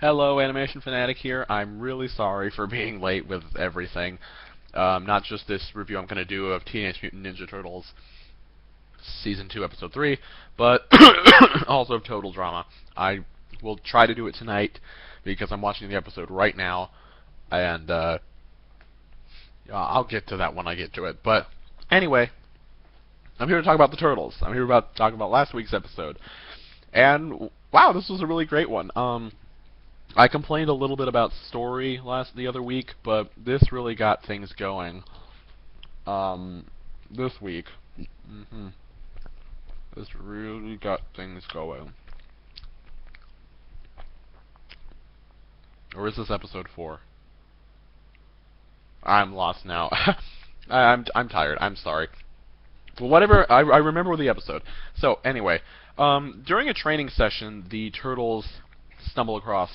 Hello, Animation Fanatic here. I'm really sorry for being late with everything. Not just this review I'm going to do of Teenage Mutant Ninja Turtles Season 2, Episode 3, but also of Total Drama. I will try to do it tonight because I'm watching the episode right now, and I'll get to that when I get to it. But anyway, I'm here to talk about the Turtles. I'm here to talk about last week's episode. And wow, this was a really great one. I complained a little bit about story the other week, but this really got things going. This week, this really got things going. Or is this episode 4? I'm lost now. I'm tired. I'm sorry. Well, whatever. I remember the episode. So anyway, during a training session, the Turtles stumble across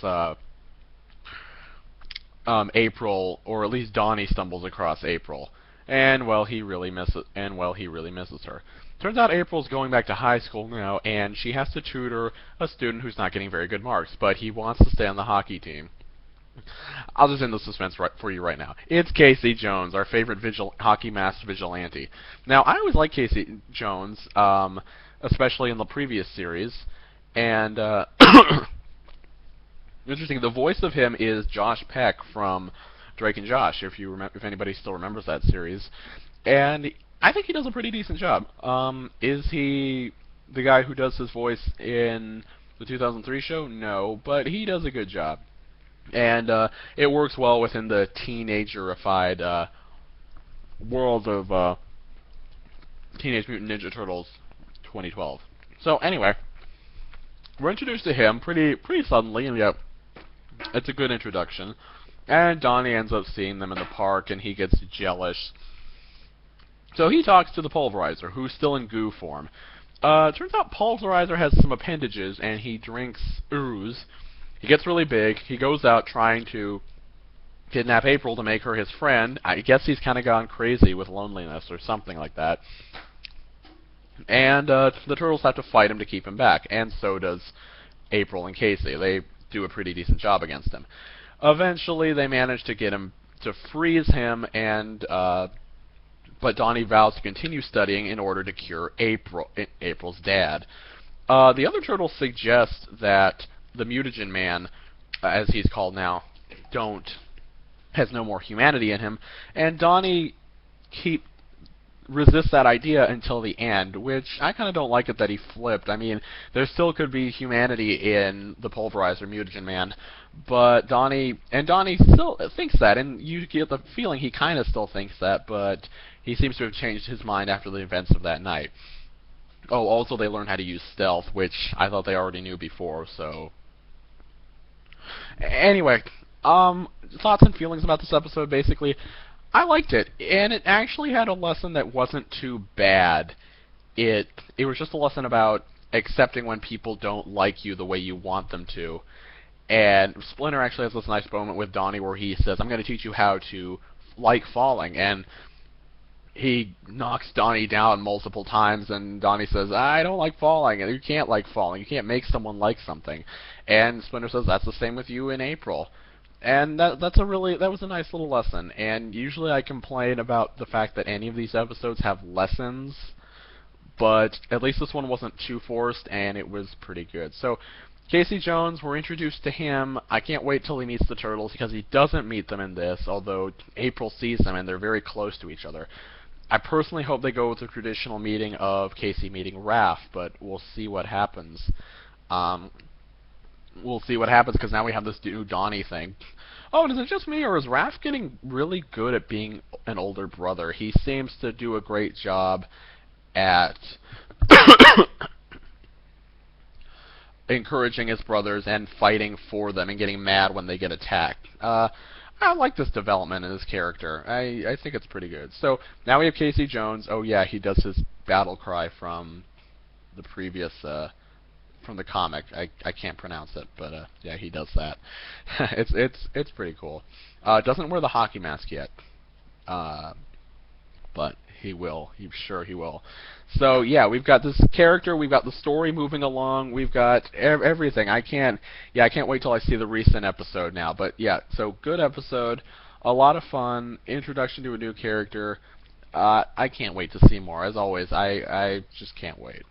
April, or at least Donnie stumbles across April, and he really misses her. Turns out April's going back to high school now, and she has to tutor a student who's not getting very good marks, but he wants to stay on the hockey team. I'll just end the suspense for you right now. It's Casey Jones, our favorite hockey masked vigilante. Now, I always liked Casey Jones, especially in the previous series, and interesting. The voice of him is Josh Peck from Drake and Josh, if anybody still remembers that series, and I think he does a pretty decent job. Is he the guy who does his voice in the 2003 show? No, but he does a good job, and it works well within the teenagerified world of Teenage Mutant Ninja Turtles 2012. So anyway, we're introduced to him pretty suddenly, and yet it's a good introduction. And Donnie ends up seeing them in the park, and he gets jealous. So he talks to the Pulverizer, who's still in goo form. Turns out Pulverizer has some appendages, and he drinks ooze. He gets really big. He goes out trying to kidnap April to make her his friend. I guess he's kind of gone crazy with loneliness or something like that. And the Turtles have to fight him to keep him back, and so does April and Casey. They do a pretty decent job against him. Eventually, they manage to get him to freeze him, and but Donnie vows to continue studying in order to cure April's dad. The other Turtles suggest that the Mutagen Man, as he's called now, has no more humanity in him, and Donnie resists that idea until the end, which I kind of don't like it that he flipped. I mean, there still could be humanity in the Pulverizer Mutagen Man, but Donnie still thinks that, and you get the feeling he kind of still thinks that, but he seems to have changed his mind after the events of that night. Oh, also they learn how to use stealth, which I thought they already knew before, so... Anyway, thoughts and feelings about this episode, basically. I liked it, and it actually had a lesson that wasn't too bad. It was just a lesson about accepting when people don't like you the way you want them to. And Splinter actually has this nice moment with Donnie where he says, "I'm going to teach you how to like falling," and he knocks Donnie down multiple times, and Donnie says, "I don't like falling," and you can't like falling. You can't make someone like something. And Splinter says, "That's the same with you in April." And that was a nice little lesson. And usually I complain about the fact that any of these episodes have lessons, but at least this one wasn't too forced, and it was pretty good. So Casey Jones, we're introduced to him. I can't wait till he meets the Turtles, because he doesn't meet them in this, although April sees them and they're very close to each other. I personally hope they go with the traditional meeting of Casey meeting Raph, but we'll see what happens. We'll see what happens, because now we have this new Donnie thing. Oh, and is it just me, or is Raph getting really good at being an older brother? He seems to do a great job at encouraging his brothers and fighting for them and getting mad when they get attacked. I like this development in his character. I think it's pretty good. So now we have Casey Jones. Oh yeah, he does his battle cry from the previous from the comic. I can't pronounce it, but yeah, he does that. It's pretty cool. Doesn't wear the hockey mask yet. but he will. He's sure he will. So yeah, we've got this character, we've got the story moving along, we've got everything. I can't wait till I see the recent episode now. But yeah, so good episode, a lot of fun, introduction to a new character. I can't wait to see more. As always, I just can't wait.